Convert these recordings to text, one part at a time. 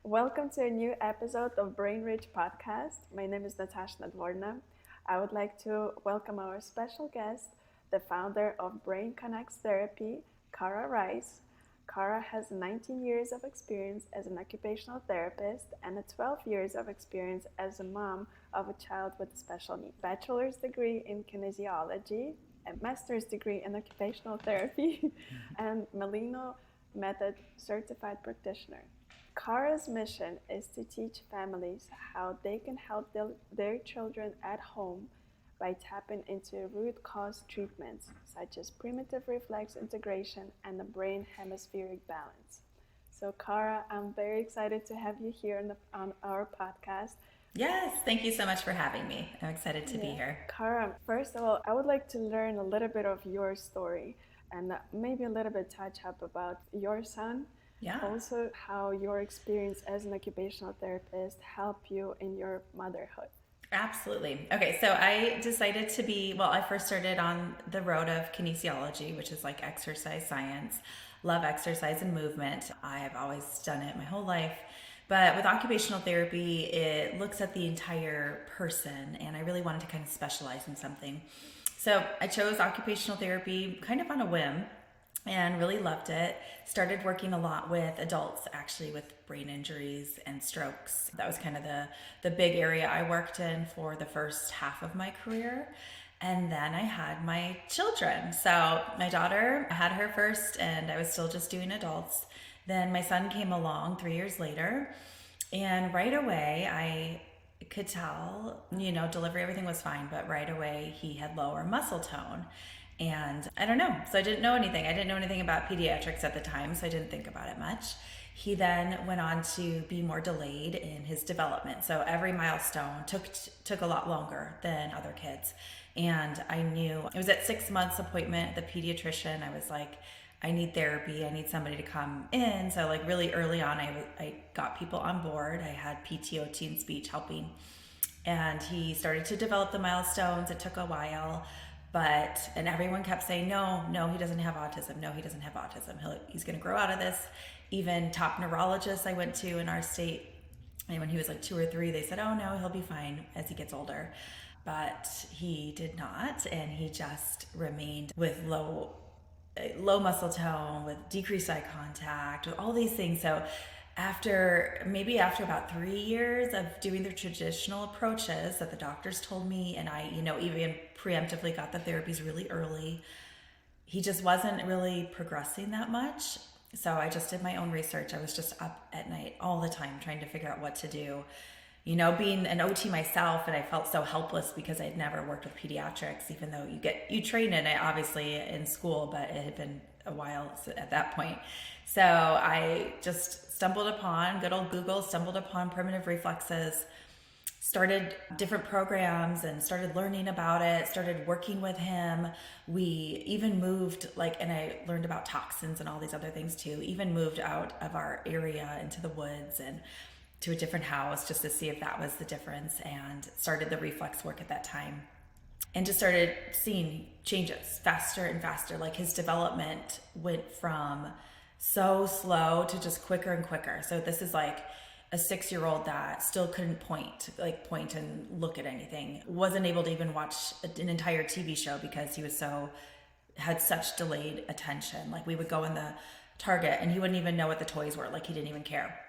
Welcome to a new episode of Brainrich Podcast. My name is Natasha Nadvorna. I would like to welcome our special guest, the founder of Brain Connex Therapy, Cara Rice. Cara has 19 years of experience as an occupational therapist and 12 years of experience as a mom of a child with special needs. Bachelor's degree in kinesiology, a master's degree in occupational therapy, and Melino Method certified practitioner. Cara's mission is to teach families how they can help their children at home by tapping into root cause treatments such as primitive reflex integration and the brain hemispheric balance. So, Cara, I'm very excited to have you here on our podcast. Yes, thank you so much for having me. I'm excited to be here. Cara, first of all, I would like to learn a little bit of your story and maybe a little bit touch up about your son. Yeah. Also, how your experience as an occupational therapist helped you in your motherhood. Absolutely. Okay, so I decided I first started on the road of kinesiology, which is like exercise science. Love exercise and movement. I've always done it my whole life. But with occupational therapy, it looks at the entire person, and I really wanted to kind of specialize in something. So I chose occupational therapy kind of on a whim and really loved it. Started working a lot with adults, actually, with brain injuries and strokes. That was kind of the big area I worked in for the first half of my career. And then I had my children. So my daughter, I had her first, and I was still just doing adults. Then my son came along 3 years later, and right away I could tell, delivery, everything was fine, but right away he had lower muscle tone. And I don't know. So I didn't know anything. I didn't know anything about pediatrics at the time, so I didn't think about it much. He then went on to be more delayed in his development. So every milestone took a lot longer than other kids. And I knew it was at 6 months appointment, the pediatrician, I was like, I need therapy. I need somebody to come in. So like really early on, I got people on board. I had PTOT and speech helping. And he started to develop the milestones. It took a while. And everyone kept saying, no, he doesn't have autism. No, he doesn't have autism. He's going to grow out of this. Even top neurologists I went to in our state, and when he was like 2 or 3, they said, oh no, he'll be fine as he gets older. But he did not, and he just remained with low muscle tone, with decreased eye contact, with all these things. So after about 3 years of doing the traditional approaches that the doctors told me, and I, even preemptively got the therapies really early, he just wasn't really progressing that much. So I just did my own research. I was just up at night all the time trying to figure out what to do. Being an OT myself, and I felt so helpless because I'd never worked with pediatrics, even though you train in it obviously in school, but it had been a while at that point. So I just stumbled upon good old Google, stumbled upon primitive reflexes, started different programs and started learning about it, started working with him. We even moved, and I learned about toxins and all these other things too, even moved out of our area into the woods and to a different house just to see if that was the difference, and started the reflex work at that time. And just started seeing changes faster and faster. Like his development went from so slow to just quicker and quicker. So this is like a 6-year-old that still couldn't point and look at anything. Wasn't able to even watch an entire TV show because he had such delayed attention. Like we would go in the Target and he wouldn't even know what the toys were. Like he didn't even care.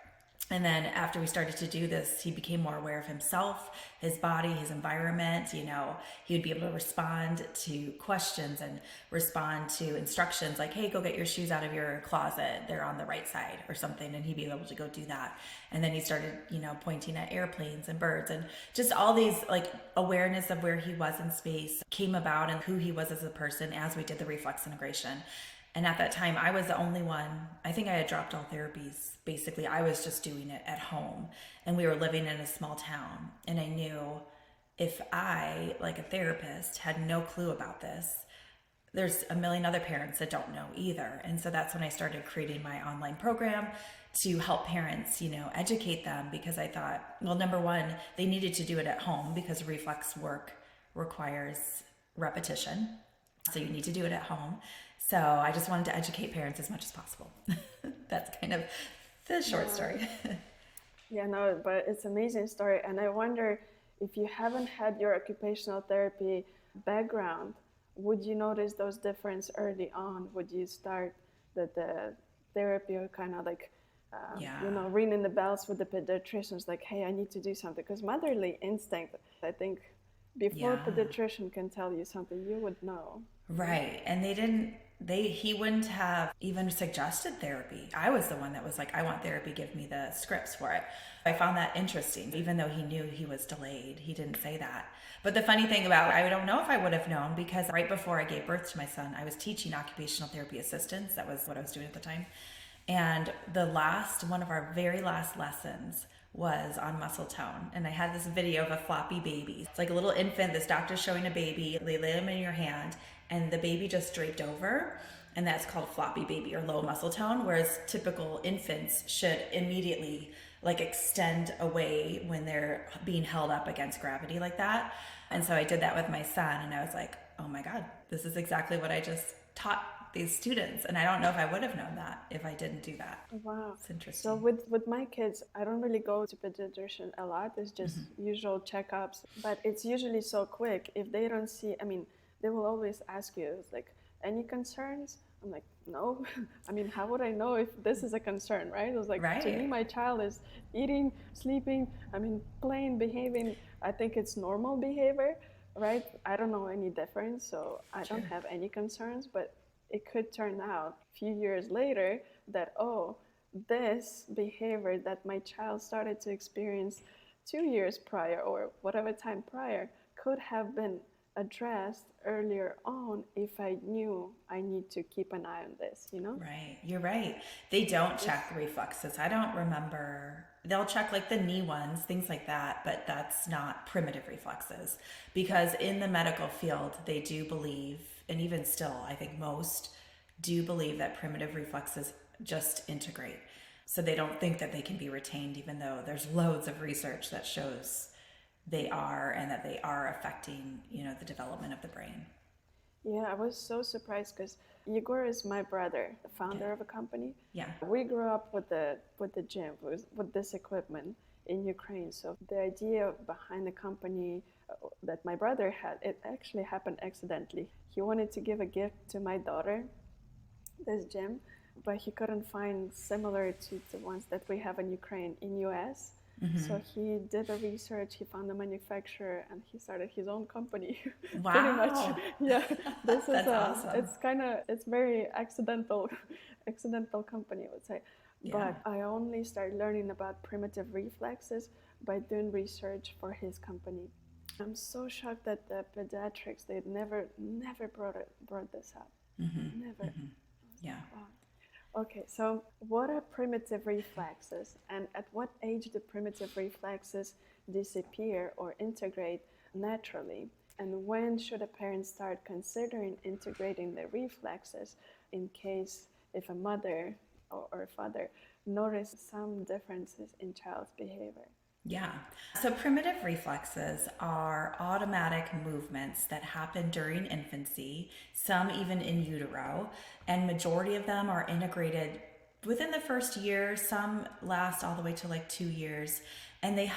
And then after we started to do this, he became more aware of himself, his body, his environment. He would be able to respond to questions and respond to instructions like, hey, go get your shoes out of your closet. They're on the right side or something. And he'd be able to go do that. And then he started, pointing at airplanes and birds, and just all these awareness of where he was in space came about, and who he was as a person as we did the reflex integration. And at that time, I was the only one. I think I had dropped all therapies. Basically, I was just doing it at home. And we were living in a small town. And I knew if I, like a therapist, had no clue about this, there's a million other parents that don't know either. And so that's when I started creating my online program to help parents, educate them, because I thought, well, number one, they needed to do it at home because reflex work requires repetition. So you need to do it at home. So I just wanted to educate parents as much as possible. That's kind of the short story. Yeah, no, but it's an amazing story. And I wonder if you haven't had your occupational therapy background, would you notice those difference early on? Would you start the therapy or kind of like, Yeah. ringing the bells with the pediatricians, like, hey, I need to do something? Because motherly instinct, I think, before a Yeah. pediatrician can tell you something, you would know. Right. And he wouldn't have even suggested therapy. I was the one that was like, I want therapy, give me the scripts for it. I found that interesting. Even though he knew he was delayed, he didn't say that. But the funny thing about, I don't know if I would have known, because right before I gave birth to my son, I was teaching occupational therapy assistants. That was what I was doing at the time. And one of our very last lessons was on muscle tone. And I had this video of a floppy baby. It's like a little infant. This doctor's showing a baby. They lay him in your hand, and the baby just draped over. And that's called floppy baby or low muscle tone. Whereas typical infants should immediately like extend away when they're being held up against gravity like that. And so I did that with my son, and I was like, oh my God, this is exactly what I just taught these students. And I don't know if I would have known that if I didn't do that. Wow. It's interesting. So with my kids, I don't really go to pediatrician a lot. It's just usual checkups, but it's usually so quick. If they don't see, I mean, they will always ask you, it's like, any concerns? I'm like, no. I mean, how would I know if this is a concern, right? It was like, to me, my child is eating, sleeping, I mean, playing, behaving. I think it's normal behavior, right? I don't know any difference, so I don't have any concerns, but it could turn out a few years later that, oh, this behavior that my child started to experience 2 years prior or whatever time prior could have been addressed earlier on if I knew I need to keep an eye on this, Right. You're right. They don't check reflexes. I don't remember. They'll check like the knee ones, things like that, but that's not primitive reflexes. Because in the medical field, they do believe, and even still, I think most do believe that primitive reflexes just integrate. So they don't think that they can be retained, even though there's loads of research that shows they are, and that they are affecting, the development of the brain. Yeah, I was so surprised because Igor is my brother, the founder of a company. Yeah. We grew up with the gym, with this equipment in Ukraine. So the idea behind the company that my brother had, it actually happened accidentally. He wanted to give a gift to my daughter, this gym, but he couldn't find similar to the ones that we have in Ukraine, in US. So he did a research, he found a manufacturer, and he started his own company. Wow. Pretty much. Yeah. This is awesome. it's very accidental company, I would say. Yeah. But I only started learning about primitive reflexes by doing research for his company. I'm so shocked that the pediatrics, they never brought this up. Never. Yeah. Wow. Okay, so what are primitive reflexes, and at what age do primitive reflexes disappear or integrate naturally? And when should a parent start considering integrating the reflexes in case if a mother or a father notice some differences in child's behavior? Yeah. So primitive reflexes are automatic movements that happen during infancy, some even in utero, and majority of them are integrated within the first year. Some last all the way to like 2 years, and they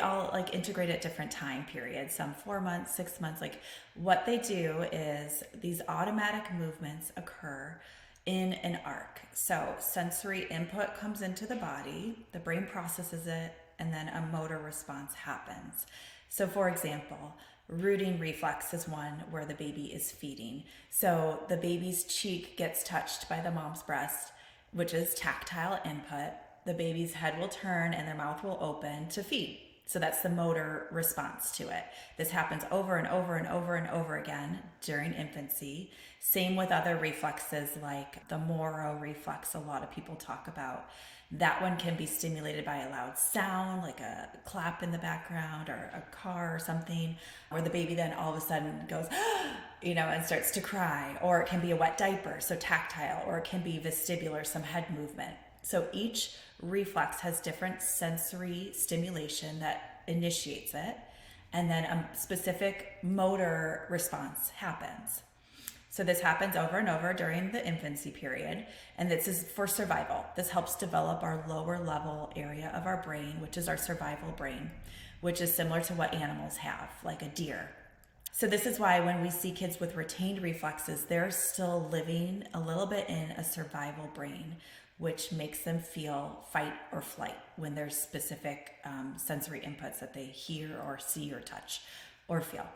all like integrate at different time periods, some 4 months, 6 months. Like what they do is these automatic movements occur in an arc. So sensory input comes into the body, the brain processes it, and then a motor response happens. So for example, rooting reflex is one where the baby is feeding. So the baby's cheek gets touched by the mom's breast, which is tactile input. The baby's head will turn and their mouth will open to feed. So that's the motor response to it. This happens over and over and over and over again during infancy. Same with other reflexes like the Moro reflex, a lot of people talk about. That one can be stimulated by a loud sound, like a clap in the background or a car or something, where the baby then all of a sudden goes, and starts to cry. Or it can be a wet diaper, so tactile, or it can be vestibular, some head movement. So each reflex has different sensory stimulation that initiates it, and then a specific motor response happens. So this happens over and over during the infancy period, and this is for survival. This helps develop our lower level area of our brain, which is our survival brain, which is similar to what animals have, like a deer. So this is why when we see kids with retained reflexes, they're still living a little bit in a survival brain, which makes them feel fight or flight when there's specific sensory inputs that they hear or see or touch or feel.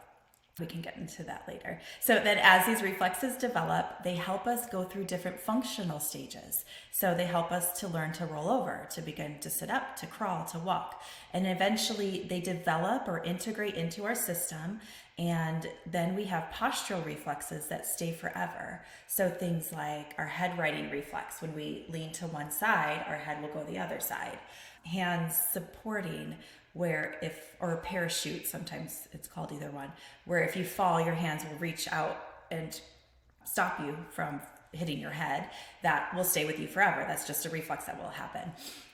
We can get into that later. So then as these reflexes develop, they help us go through different functional stages. So they help us to learn to roll over, to begin to sit up, to crawl, to walk. And eventually they develop or integrate into our system. And then we have postural reflexes that stay forever. So things like our head righting reflex, when we lean to one side, our head will go the other side. Hands supporting, where or a parachute, sometimes it's called either one, where if you fall, your hands will reach out and stop you from hitting your head. That will stay with you forever. That's just a reflex that will happen.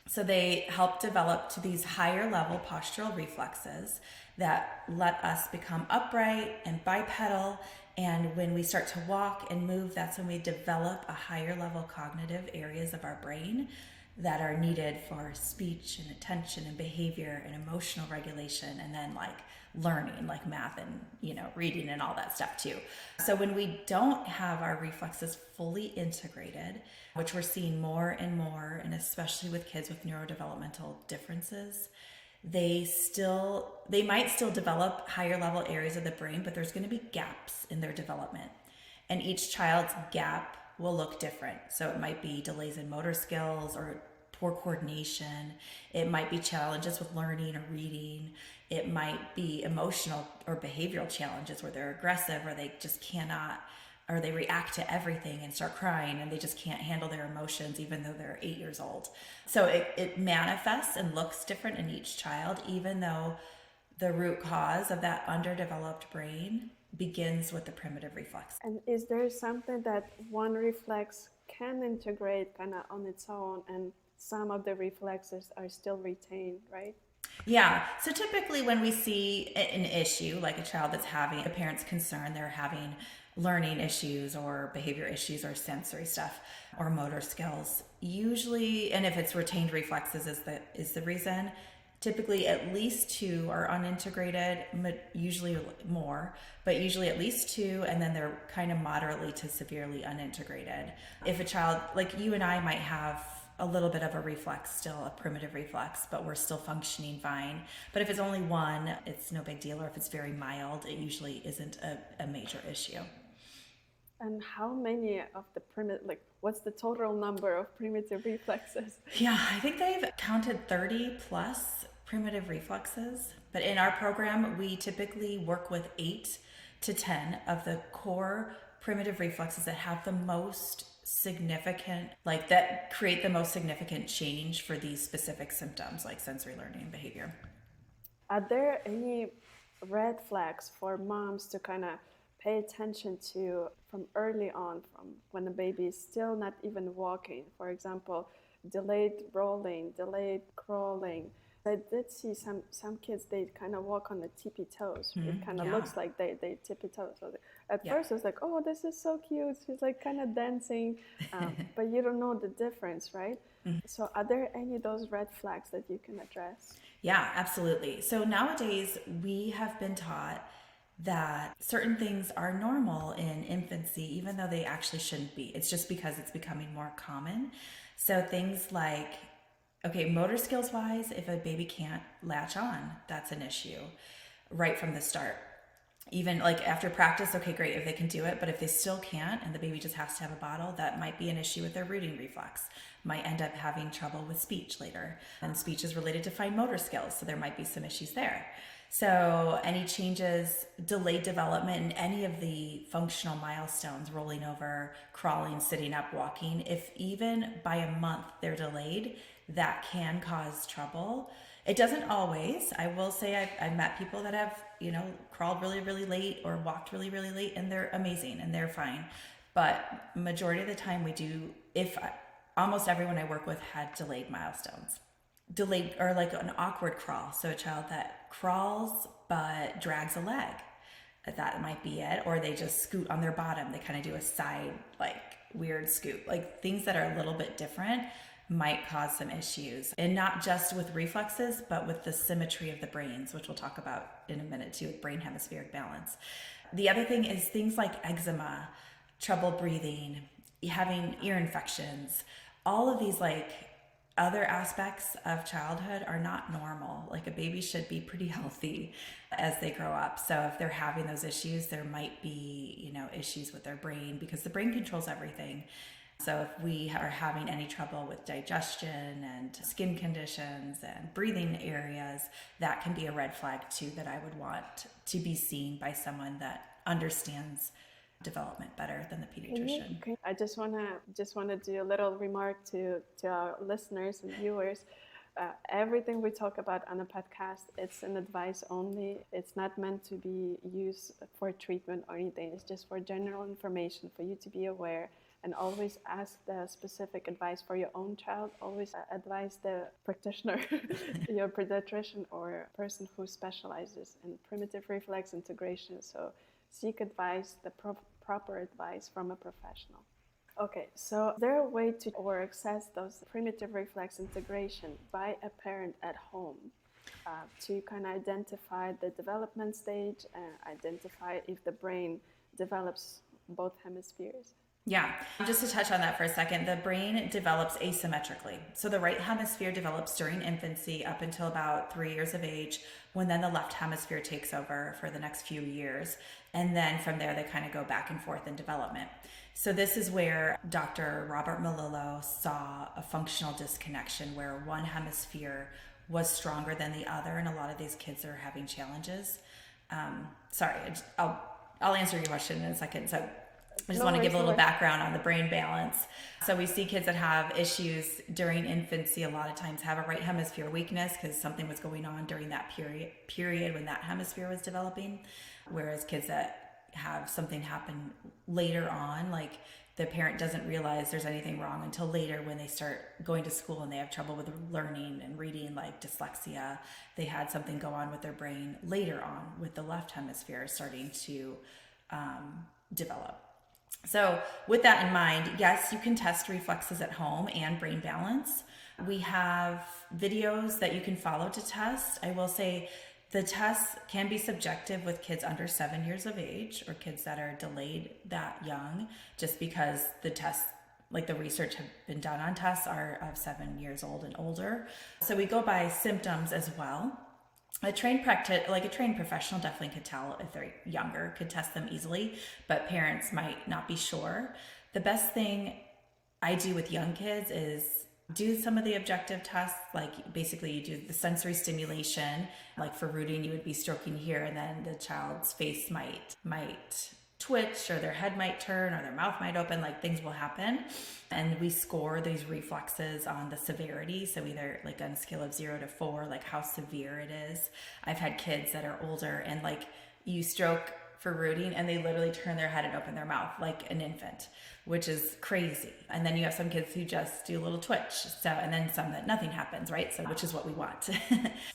So they help develop to these higher level postural reflexes that let us become upright and bipedal. And when we start to walk and move, that's when we develop a higher level cognitive areas of our brain that are needed for speech and attention and behavior and emotional regulation, and then like learning, like math and reading and all that stuff too. So when we don't have our reflexes fully integrated, which we're seeing more and more, and especially with kids with neurodevelopmental differences, they might still develop higher level areas of the brain, but there's going to be gaps in their development, and each child's gap will look different. So it might be delays in motor skills or poor coordination. It might be challenges with learning or reading. It might be emotional or behavioral challenges where they're aggressive, or they just cannot, or they react to everything and start crying and they just can't handle their emotions even though they're 8 years old. So it manifests and looks different in each child, even though the root cause of that underdeveloped brain begins with the primitive reflex. And is there something that one reflex can integrate kind of on its own, and some of the reflexes are still retained, right? Yeah. So typically when we see an issue, like a child that's having a parent's concern, they're having learning issues or behavior issues or sensory stuff or motor skills, usually, and if it's retained reflexes is the reason, typically at least 2 are unintegrated, usually more, but usually at least 2, and then they're kind of moderately to severely unintegrated. If a child, like you and I, might have a little bit of a reflex, still a primitive reflex, but we're still functioning fine. But if it's only 1, it's no big deal, or if it's very mild, it usually isn't a major issue. And how many of the what's the total number of primitive reflexes? Yeah, I think they've counted 30 plus primitive reflexes. But in our program, we typically work with 8 to 10 of the core primitive reflexes that have the most significant, that create the most significant change for these specific symptoms, like sensory learning and behavior. Are there any red flags for moms to kind of pay attention to from early on, from when the baby is still not even walking? For example, delayed rolling, delayed crawling. I did see some kids, they kind of walk on the tippy toes. Mm-hmm. It kind of looks like they tippy toes. So at first I was like, oh, this is so cute. She's like kind of dancing, but you don't know the difference, right? Mm-hmm. So are there any of those red flags that you can address? Yeah, absolutely. So nowadays we have been taught that certain things are normal in infancy, even though they actually shouldn't be. It's just because it's becoming more common. So things like, okay, motor skills wise, if a baby can't latch on, that's an issue right from the start. Even like after practice, okay, great if they can do it, but if they still can't and the baby just has to have a bottle, that might be an issue with their rooting reflex. Might end up having trouble with speech later. And speech is related to fine motor skills, so there might be some issues there. So any changes, delayed development in any of the functional milestones, rolling over, crawling, sitting up, walking, if even by a month they're delayed, that can cause trouble. It doesn't always. I will say I've met people that have, crawled really, really late or walked really, really late, and they're amazing and they're fine. But majority of the time almost everyone I work with had delayed milestones. Delayed, or like an awkward crawl. So a child that crawls but drags a leg. That might be it. Or they just scoot on their bottom. They kind of do a side, like weird scoot. Like things that are a little bit different might cause some issues. And not just with reflexes, but with the symmetry of the brains, which we'll talk about in a minute too, with brain hemispheric balance. The other thing is things like eczema, trouble breathing, having ear infections. All of these like other aspects of childhood are not normal. Like a baby should be pretty healthy as they grow up. So if they're having those issues, there might be, issues with their brain, because the brain controls everything. So if we are having any trouble with digestion and skin conditions and breathing areas, that can be a red flag too, that I would want to be seen by someone that understands development better than the pediatrician. Okay. I just wanna do a little remark to our listeners and viewers. Everything we talk about on the podcast, it's an advice only. It's not meant to be used for treatment or anything. It's just for general information, for you to be aware. And always ask the specific advice for your own child. Always advise the practitioner, your pediatrician or person who specializes in primitive reflex integration. So seek advice, the proper advice from a professional. Okay, so is there a way to or access those primitive reflex integration by a parent at home to kind of identify the development stage and identify if the brain develops both hemispheres? Yeah, just to touch on that for a second, the brain develops asymmetrically. So the right hemisphere develops during infancy up until about 3 years of age, when then the left hemisphere takes over for the next few years. And then from there, they kind of go back and forth in development. So this is where Dr. Robert Melillo saw a functional disconnection where one hemisphere was stronger than the other. And a lot of these kids are having challenges. I'll answer your question in a second. So I just want to give a little background on the brain balance. So we see kids that have issues during infancy a lot of times have a right hemisphere weakness because something was going on during that period when that hemisphere was developing. Whereas kids that have something happen later on, like the parent doesn't realize there's anything wrong until later when they start going to school and they have trouble with learning and reading, like dyslexia. They had something go on with their brain later on with the left hemisphere starting to develop. So with that in mind, yes, you can test reflexes at home and brain balance. We have videos that you can follow to test. I will say the tests can be subjective with kids under 7 years of age or kids that are delayed that young, just because the tests, like the research have been done on tests, are of 7 years old and older. So we go by symptoms as well. A trained professional definitely could tell if they're younger, could test them easily, but parents might not be sure. The best thing I do with young kids is do some of the objective tests, like basically you do the sensory stimulation, like for rooting, you would be stroking here and then the child's face might twitch or their head might turn or their mouth might open, like things will happen. And we score these reflexes on the severity. So either like on a scale of 0 to 4, like how severe it is. I've had kids that are older and like you stroke for rooting and they literally turn their head and open their mouth like an infant, which is crazy. And then you have some kids who just do a little twitch. So, and then some that nothing happens, right? So, which is what we want.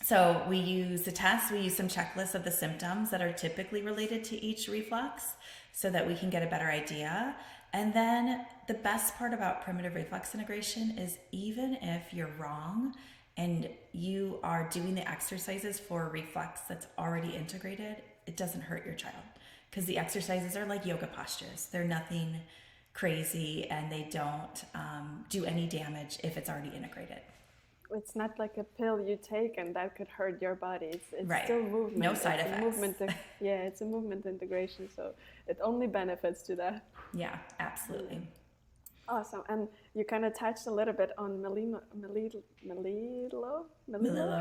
So we use the test, we use some checklists of the symptoms that are typically related to each reflex so that we can get a better idea. And then the best part about primitive reflex integration is even if you're wrong and you are doing the exercises for a reflex that's already integrated, it doesn't hurt your child because the exercises are like yoga postures. They're nothing crazy and they don't do any damage if it's already integrated. It's not like a pill you take and that could hurt your body. It's right. Still movement. No side effects. It's a movement integration, so it only benefits to that. Yeah, absolutely. Awesome. And you kind of touched a little bit on Melillo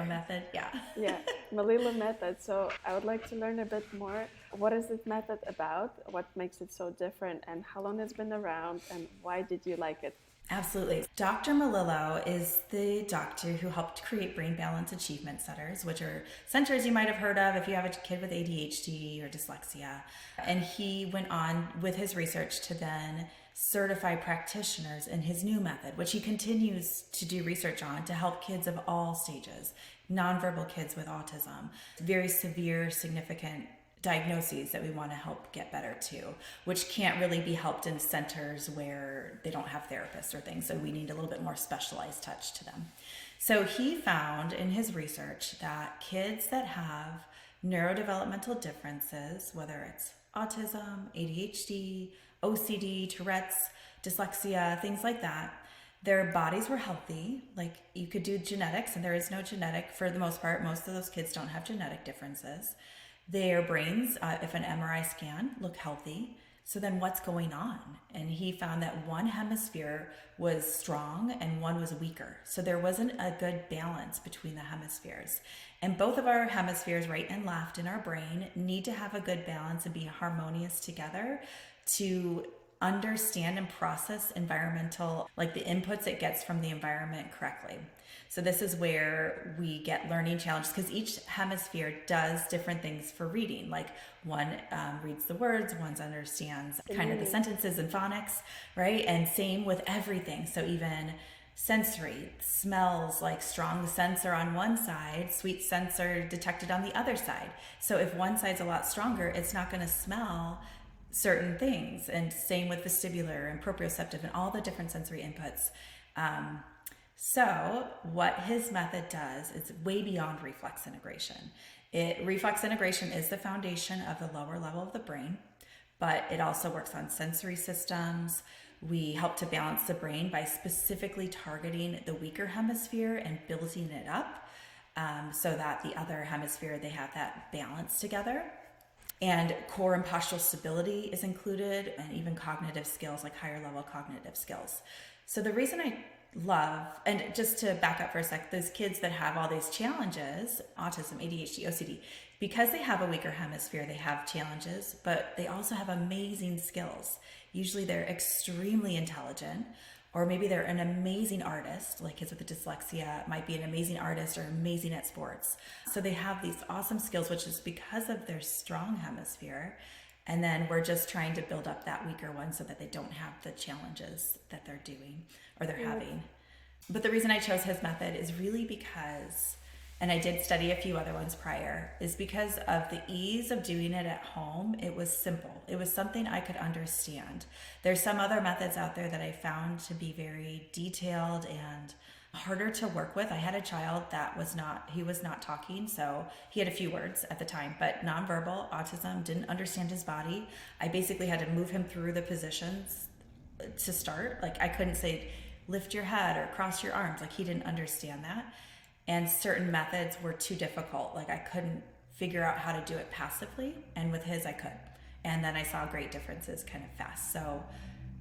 method. Yeah, Melillo method. So I would like to learn a bit more. What is this method about? What makes it so different? And how long it's been around? And why did you like it? Absolutely. Dr. Melillo is the doctor who helped create Brain Balance Achievement Centers, which are centers you might have heard of if you have a kid with ADHD or dyslexia. And he went on with his research to then certify practitioners in his new method, which he continues to do research on to help kids of all stages, nonverbal kids with autism, very severe, significant diagnoses that we want to help get better too, which can't really be helped in centers where they don't have therapists or things. So we need a little bit more specialized touch to them. So he found in his research that kids that have neurodevelopmental differences, whether it's autism, ADHD, OCD, Tourette's, dyslexia, things like that, their bodies were healthy. Like you could do genetics, and there is no genetic for the most part. Most of those kids don't have genetic differences. Their brains, if an MRI scan, look healthy. So then what's going on? And he found that one hemisphere was strong and one was weaker. So there wasn't a good balance between the hemispheres. And both of our hemispheres, right and left in our brain, need to have a good balance and be harmonious together to understand and process environmental, like the inputs it gets from the environment correctly. So this is where we get learning challenges because each hemisphere does different things for reading. Like one reads the words, one understands kind of the sentences and phonics, right? And same with everything. So even sensory, smells, like strong sensor on one side, sweet sensor detected on the other side. So if one side's a lot stronger, it's not going to smell certain things. And same with vestibular and proprioceptive and all the different sensory inputs. So what his method does is way beyond reflex integration. Reflex integration is the foundation of the lower level of the brain, but it also works on sensory systems. We help to balance the brain by specifically targeting the weaker hemisphere and building it up so that the other hemisphere, they have that balance together. And core and postural stability is included, and even cognitive skills, like higher level cognitive skills. So the reason I love, and just to back up for a sec, those kids that have all these challenges, autism, ADHD, OCD, because they have a weaker hemisphere, they have challenges, but they also have amazing skills. Usually they're extremely intelligent, or maybe they're an amazing artist, like kids with dyslexia might be an amazing artist or amazing at sports. So they have these awesome skills, which is because of their strong hemisphere. And then we're just trying to build up that weaker one so that they don't have the challenges that they're doing or they're having. But the reason I chose his method is really because, and I did study a few other ones prior, is because of the ease of doing it at home. It was simple. It was something I could understand. There's some other methods out there that I found to be very detailed and harder to work with. I had a child that was not talking, so he had a few words at the time, but nonverbal, autism, didn't understand his body. I basically had to move him through the positions to start. Like I couldn't say, lift your head or cross your arms. Like he didn't understand that. And certain methods were too difficult. Like I couldn't figure out how to do it passively. And with his, I could. And then I saw great differences kind of fast. So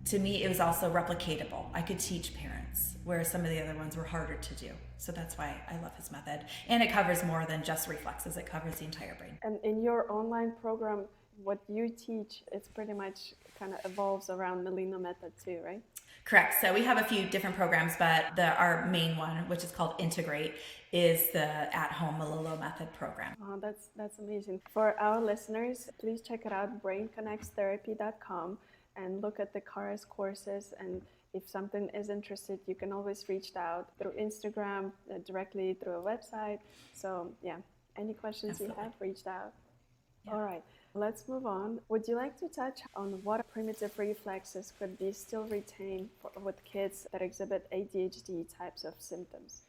to me, it was also replicatable. I could teach parents, whereas some of the other ones were harder to do. So that's why I love his method. And it covers more than just reflexes. It covers the entire brain. And in your online program, what you teach, it's pretty much kind of evolves around the Lino method too, right? Correct. So we have a few different programs, but our main one, which is called Integrate, is the at-home Malolo method program. Oh, that's amazing. For our listeners, please check it out, brainconnextherapy.com, and look at the Kara's courses. And if something is interested, you can always reach out through Instagram, directly through a website. So yeah, any questions Absolutely. You have, reach out. Yeah. All right. Let's move on. Would you like to touch on what primitive reflexes could be still retained with kids that exhibit ADHD types of symptoms?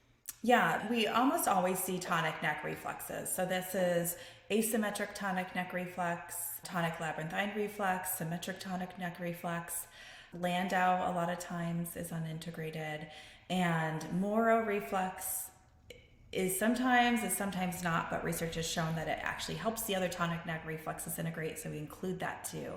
Yeah, we almost always see tonic neck reflexes. So this is asymmetric tonic neck reflex, tonic labyrinthine reflex, symmetric tonic neck reflex. Landau a lot of times is unintegrated, and Moro reflex is sometimes not, but research has shown that it actually helps the other tonic neck reflexes integrate, so we include that too.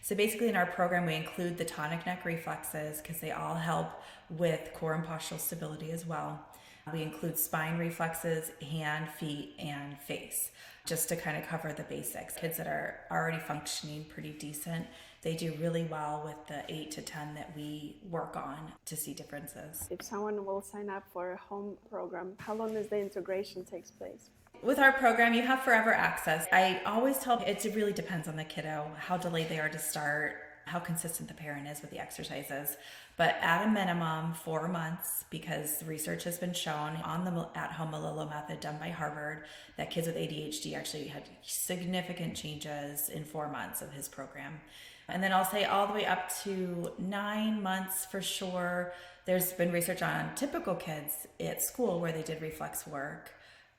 So basically in our program, we include the tonic neck reflexes because they all help with core and postural stability as well. We include spine reflexes, hand, feet, and face, just to kind of cover the basics. Kids that are already functioning pretty decent, they do really well with the 8 to 10 that we work on to see differences. If someone will sign up for a home program, how long does the integration takes place? With our program, you have forever access. I always tell it really depends on the kiddo, how delayed they are to start, how consistent the parent is with the exercises. But at a minimum, 4 months, because research has been shown on the at-home Malillo method done by Harvard that kids with ADHD actually had significant changes in 4 months of his program. And then I'll say all the way up to 9 months for sure. There's been research on typical kids at school where they did reflex work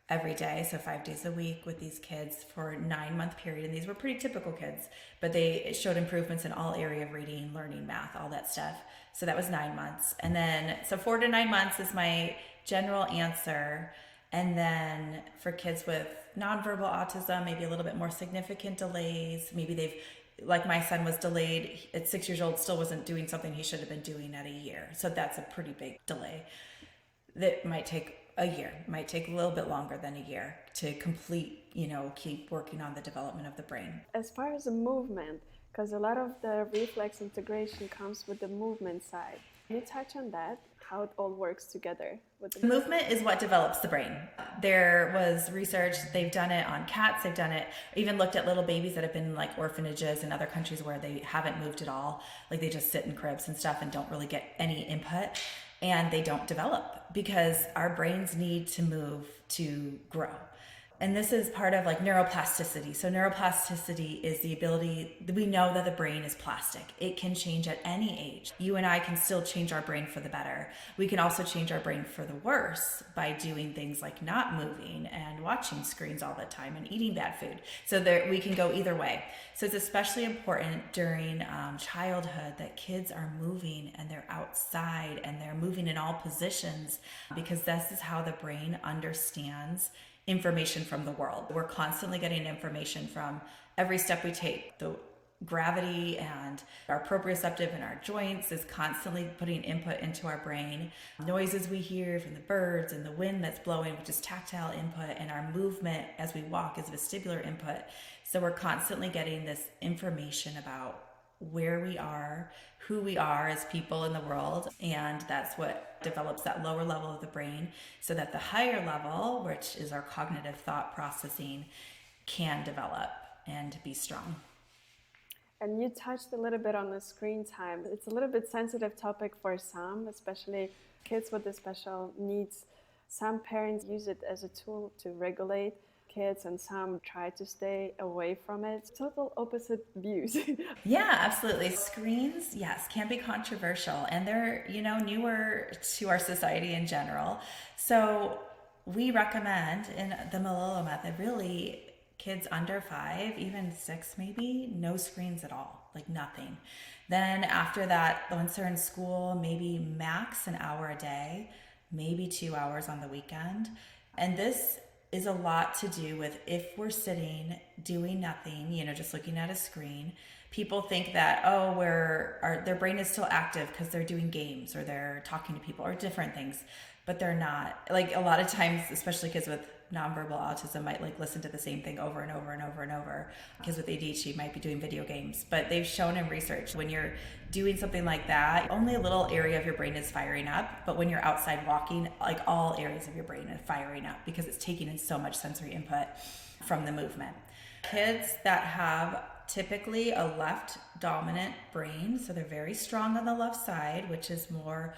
every day, so 5 days a week with these kids for a 9-month period. And these were pretty typical kids, but they showed improvements in all area of reading, learning, math, all that stuff. So that was 9 months. And then, so 4 to 9 months is my general answer. And then for kids with nonverbal autism, maybe a little bit more significant delays. Maybe they've, like my son was delayed at 6 years old, still wasn't doing something he should have been doing at a year. So that's a pretty big delay. That might take a year, might take a little bit longer than a year to complete, keep working on the development of the brain. As far as the movement, because a lot of the reflex integration comes with the movement side. Can you touch on that? How it all works together with the movement is what develops the brain. There was research, they've done it on cats, they've done it, even looked at little babies that have been in like orphanages in other countries where they haven't moved at all. Like they just sit in cribs and stuff and don't really get any input, and they don't develop because our brains need to move to grow. And this is part of like neuroplasticity. So neuroplasticity is the ability, we know that the brain is plastic. It can change at any age. You and I can still change our brain for the better. We can also change our brain for the worse by doing things like not moving and watching screens all the time and eating bad food. So there, we can go either way. So it's especially important during childhood that kids are moving and they're outside and they're moving in all positions, because this is how the brain understands information from the world. We're constantly getting information from every step we take. The gravity and our proprioceptive in our joints is constantly putting input into our brain. Noises we hear from the birds and the wind that's blowing, which is tactile input, and our movement as we walk is vestibular input. So we're constantly getting this information about where we are, who we are as people in the world, and that's what develops that lower level of the brain, so that the higher level, which is our cognitive thought processing, can develop and be strong. And you touched a little bit on the screen time. It's a little bit sensitive topic for some, especially kids with the special needs. Some parents use it as a tool to regulate kids, and some try to stay away from it. Total opposite views. Yeah, absolutely. Screens, yes, can be controversial, and they're, newer to our society in general. So we recommend in the Malillo method, really kids under 5, even 6 maybe, no screens at all, like nothing. Then after that, once they're in school, maybe max an hour a day, maybe 2 hours on the weekend. And this is a lot to do with if we're sitting doing nothing, just looking at a screen. People think that, their brain is still active because they're doing games or they're talking to people or different things, but they're not. Like a lot of times, especially kids with nonverbal autism might like listen to the same thing over and over and over and over. Kids with ADHD might be doing video games, but they've shown in research when you're doing something like that, only a little area of your brain is firing up, but when you're outside walking, like all areas of your brain are firing up because it's taking in so much sensory input from the movement. Kids that have typically a left dominant brain, so they're very strong on the left side, which is more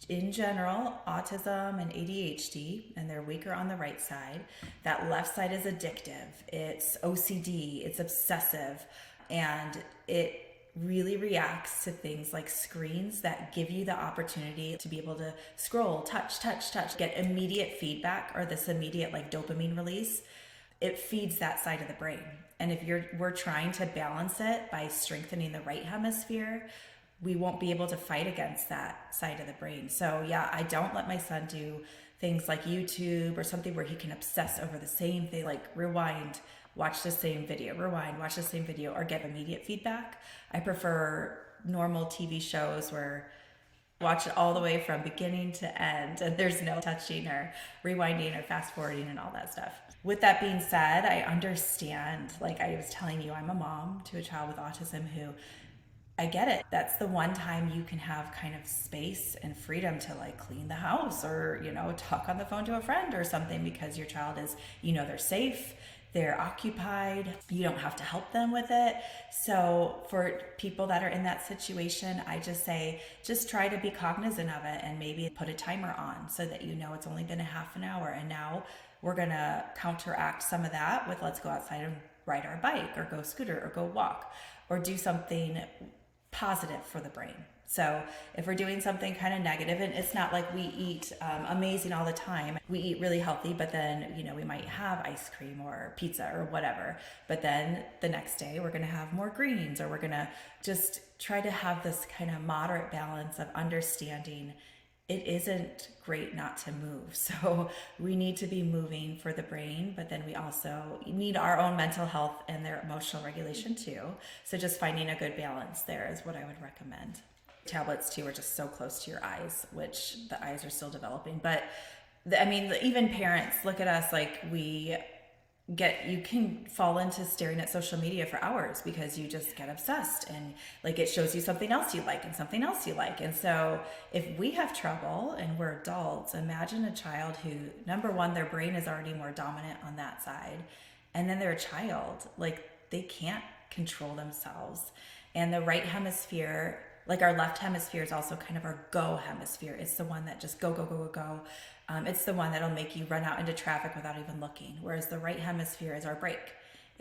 in general autism and ADHD, and they're weaker on the right side. That left side is addictive, it's OCD, it's obsessive, and it really reacts to things like screens that give you the opportunity to be able to scroll, touch, get immediate feedback or this immediate like dopamine release. It feeds that side of the brain. And if we're trying to balance it by strengthening the right hemisphere, we won't be able to fight against that side of the brain. So yeah, I don't let my son do things like YouTube or something where he can obsess over the same thing, like rewind, watch the same video, rewind, watch the same video, or get immediate feedback. I prefer normal TV shows where watch it all the way from beginning to end and there's no touching or rewinding or fast forwarding and all that stuff. With that being said, I understand, like I was telling you, I'm a mom to a child with autism who I get it. That's the one time you can have kind of space and freedom to like clean the house or, talk on the phone to a friend or something, because your child is, they're safe, they're occupied, you don't have to help them with it. So for people that are in that situation, I just say, just try to be cognizant of it and maybe put a timer on so that it's only been a half an hour. And now we're going to counteract some of that with, let's go outside and ride our bike or go scooter or go walk or do something positive for the brain. So if we're doing something kind of negative, and it's not like we eat amazing all the time, we eat really healthy, but then, we might have ice cream or pizza or whatever. But then the next day we're going to have more greens, or we're going to just try to have this kind of moderate balance of understanding it isn't great not to move. So we need to be moving for the brain, but then we also need our own mental health and their emotional regulation too. So just finding a good balance there is what I would recommend. Tablets too are just so close to your eyes, which the eyes are still developing. But even parents, look at us, like you can fall into staring at social media for hours because you just get obsessed, and like it shows you something else you like and something else you like. And so if we have trouble and we're adults, imagine a child who, number one, their brain is already more dominant on that side, and then they're a child, like they can't control themselves. And the right hemisphere, like our left hemisphere, is also kind of our go hemisphere. It's the one that just go, go, go, go, go. It's the one that'll make you run out into traffic without even looking. Whereas the right hemisphere is our break.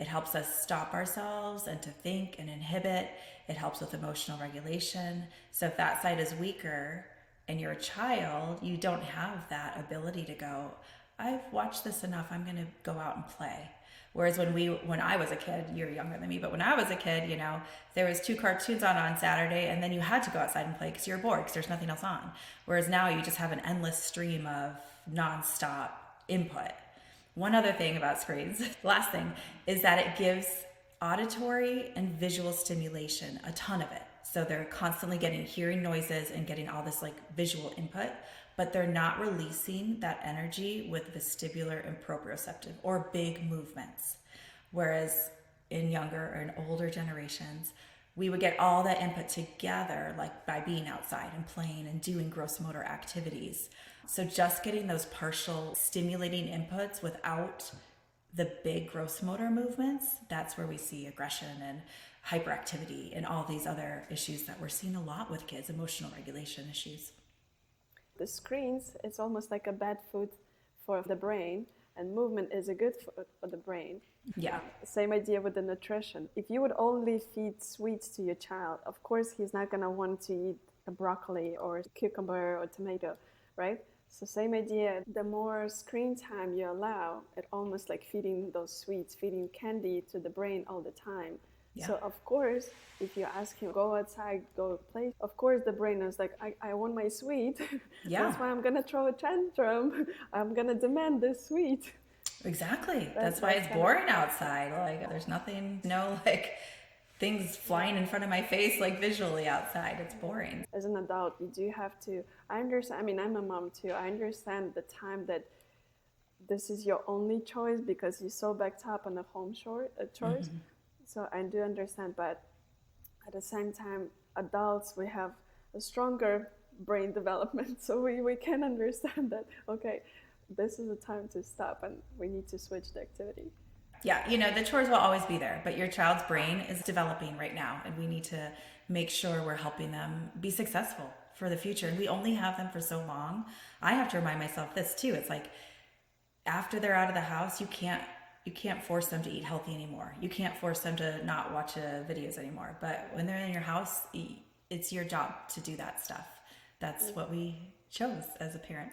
It helps us stop ourselves and to think and inhibit. It helps with emotional regulation. So if that side is weaker and you're a child, you don't have that ability to go, I've watched this enough, I'm going to go out and play. Whereas when I was a kid, you're younger than me, but when I was a kid, there was 2 cartoons on Saturday, and then you had to go outside and play because you're bored because there's nothing else on. Whereas now you just have an endless stream of nonstop input. One other thing about screens, last thing, is that it gives auditory and visual stimulation, a ton of it. So they're constantly getting hearing noises and getting all this like visual input, but they're not releasing that energy with vestibular and proprioceptive or big movements. Whereas in younger or in older generations, we would get all that input together, like by being outside and playing and doing gross motor activities. So just getting those partial stimulating inputs without the big gross motor movements, that's where we see aggression and hyperactivity and all these other issues that we're seeing a lot with kids, emotional regulation issues. The screens, it's almost like a bad food for the brain, and movement is a good food for the brain. Yeah. Same idea with the nutrition. If you would only feed sweets to your child, of course he's not going to want to eat a broccoli or a cucumber or tomato, right? So same idea, the more screen time you allow, it almost like feeding those sweets, feeding candy to the brain all the time. Yeah. So of course, if you ask him, go outside, go play, of course the brain is like, I want my sweet. Yeah. That's why I'm going to throw a tantrum. I'm going to demand this sweet. Exactly. That's why it's boring outside. Like there's nothing, like things flying in front of my face, like visually outside. It's boring. As an adult, you do have to, I understand, I'm a mom too. I understand the time that this is your only choice because you're so backed up on the home chores. Mm-hmm. So I do understand, but at the same time, adults, we have a stronger brain development. So we can understand that, okay, this is a time to stop and we need to switch the activity. Yeah, the chores will always be there, but your child's brain is developing right now, and we need to make sure we're helping them be successful for the future. And we only have them for so long. I have to remind myself this too. It's like after they're out of the house, you can't force them to eat healthy anymore. You can't force them to not watch videos anymore. But when they're in your house, it's your job to do that stuff. That's what we chose as a parent.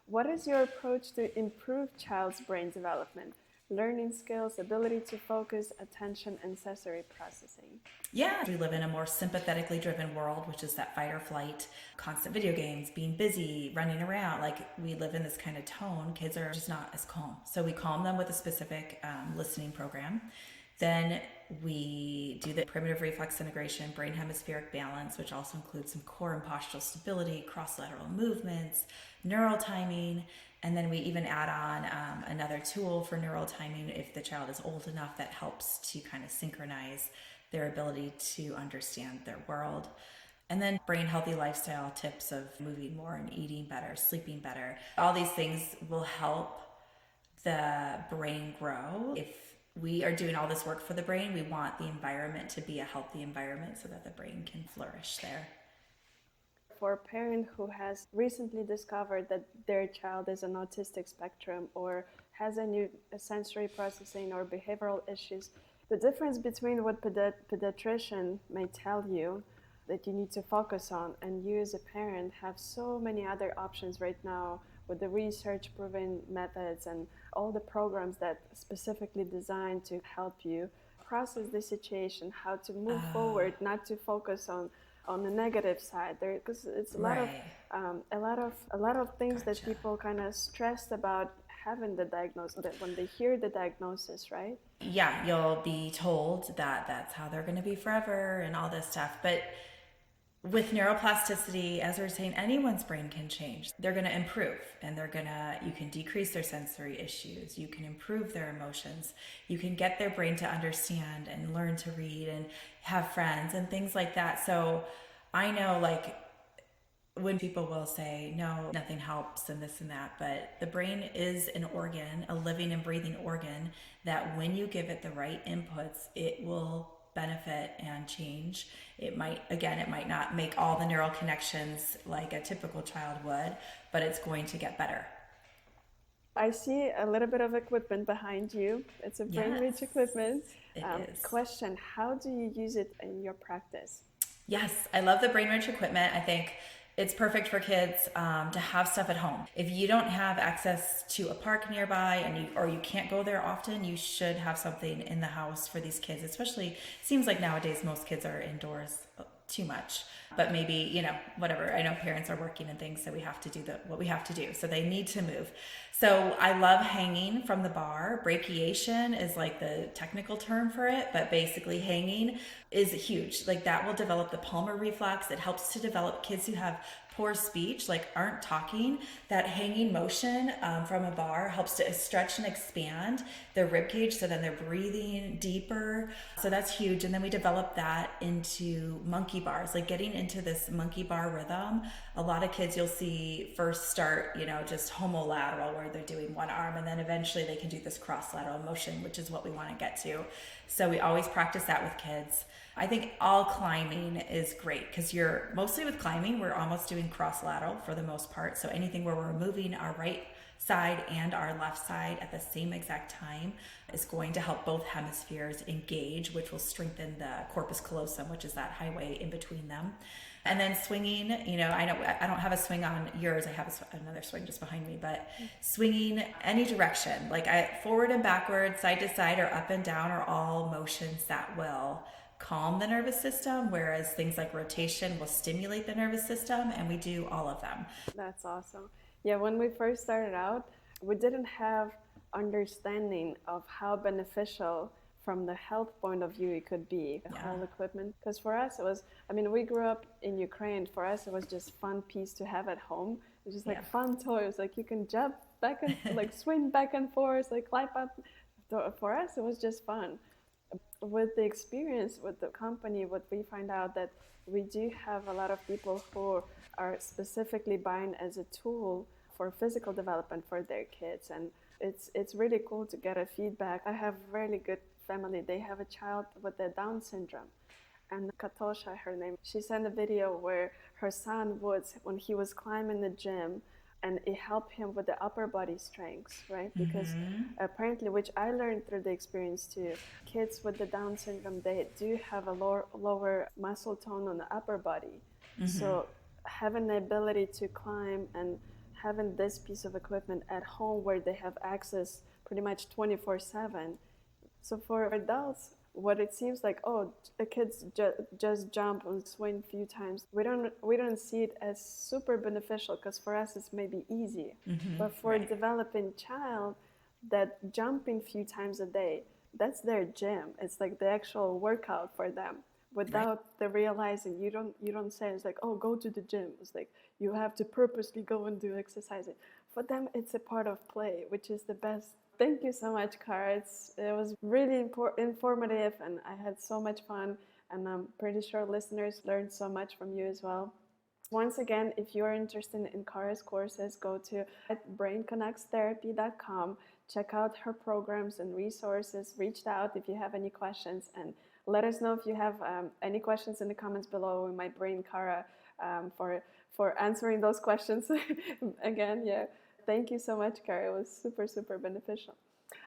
What is your approach to improve child's brain development? Learning skills, ability to focus, attention, and sensory processing. Yeah, we live in a more sympathetically driven world, which is that fight or flight, constant video games, being busy, running around. Like we live in this kind of tone. Kids are just not as calm. So we calm them with a specific listening program. Then we do the primitive reflex integration, brain hemispheric balance, which also includes some core and postural stability, cross-lateral movements, neural timing. And then we even add on another tool for neural timing if the child is old enough that helps to kind of synchronize their ability to understand their world. And then brain healthy lifestyle tips of moving more and eating better, sleeping better. All these things will help the brain grow. If we are doing all this work for the brain, we want the environment to be a healthy environment so that the brain can flourish there. For a parent who has recently discovered that their child is on autistic spectrum or has any sensory processing or behavioral issues, the difference between what pediatrician may tell you that you need to focus on and you as a parent have so many other options right now with the research proven methods and all the programs that specifically designed to help you process the situation, how to move forward, not to focus on the negative side there, because it's a lot of things that people kind of stressed about having the diagnosis, that when they hear the diagnosis, right? Yeah, you'll be told that that's how they're going to be forever and all this stuff. But with neuroplasticity, as we're saying, anyone's brain can change. They're going to improve and you can decrease their sensory issues. You can improve their emotions. You can get their brain to understand and learn to read and have friends and things like that. So I know, like, when people will say, no, nothing helps and this and that, but the brain is an organ, a living and breathing organ, that when you give it the right inputs, it will benefit and change. It might not make all the neural connections like a typical child would, but it's going to get better. I see a little bit of equipment behind you. It's a Brainrich equipment. It is. Question, how do you use it in your practice? Yes, I love the Brainrich equipment. I think it's perfect for kids to have stuff at home. If you don't have access to a park nearby or you can't go there often, you should have something in the house for these kids. Especially, seems like nowadays most kids are indoors too much. But maybe, whatever. I know parents are working and things, so we have to do what we have to do. So they need to move. So I love hanging from the bar. Brachiation is like the technical term for it, but basically hanging is huge. Like that will develop the palmar reflex. It helps to develop kids who have poor speech, like aren't talking. That hanging motion from a bar helps to stretch and expand their rib cage, so then they're breathing deeper. So that's huge. And then we develop that into monkey bars, like getting into this monkey bar rhythm. A lot of kids you'll see first start, just homolateral, where they're doing one arm, and then eventually they can do this cross lateral motion, which is what we want to get to. So we always practice that with kids. I think all climbing is great because mostly with climbing, we're almost doing cross lateral for the most part. So anything where we're moving our right side and our left side at the same exact time is going to help both hemispheres engage, which will strengthen the corpus callosum, which is that highway in between them. And then swinging, I don't have a swing on yours. I have another swing just behind me, but swinging any direction, like forward and backward, side to side, or up and down are all motions that will calm the nervous system, whereas things like rotation will stimulate the nervous system, and we do all of them. That's awesome. Yeah, when we first started out, we didn't have understanding of how beneficial from the health point of view it could be, the whole equipment. Because for us, we grew up in Ukraine. For us, it was just fun piece to have at home. It was just like fun toys, like you can jump back and like swing back and forth, like climb up. So for us, it was just fun. With the experience with the company, what we find out that we do have a lot of people who are specifically buying as a tool for physical development for their kids, and it's really cool to get a feedback. I have really good family. They have a child with the Down syndrome, and Katosha, her name, she sent a video where her son when he was climbing the gym, and it helped him with the upper body strength, right? Because apparently, which I learned through the experience too, kids with the Down syndrome, they do have a lower muscle tone on the upper body. So having the ability to climb and having this piece of equipment at home where they have access pretty much 24/7. So for adults, what it seems like, the kids just jump and swing a few times. We don't see it as super beneficial because for us it's maybe easy. But for a developing child, that jumping a few times a day, that's their gym. It's like the actual workout for them. Right. without the realizing. You don't say it's like, oh, go to the gym. It's like you have to purposely go and do exercising. For them, it's a part of play, which is the best. Thank you so much, Cara. It was really informative, and I had so much fun. And I'm pretty sure listeners learned so much from you as well. Once again, if you're interested in Cara's courses, go to brainconnextherapy.com. Check out her programs and resources. Reach out if you have any questions, and let us know if you have any questions in the comments below. We might bring Cara for answering those questions again. Yeah. Thank you so much, Cara. It was super, super beneficial.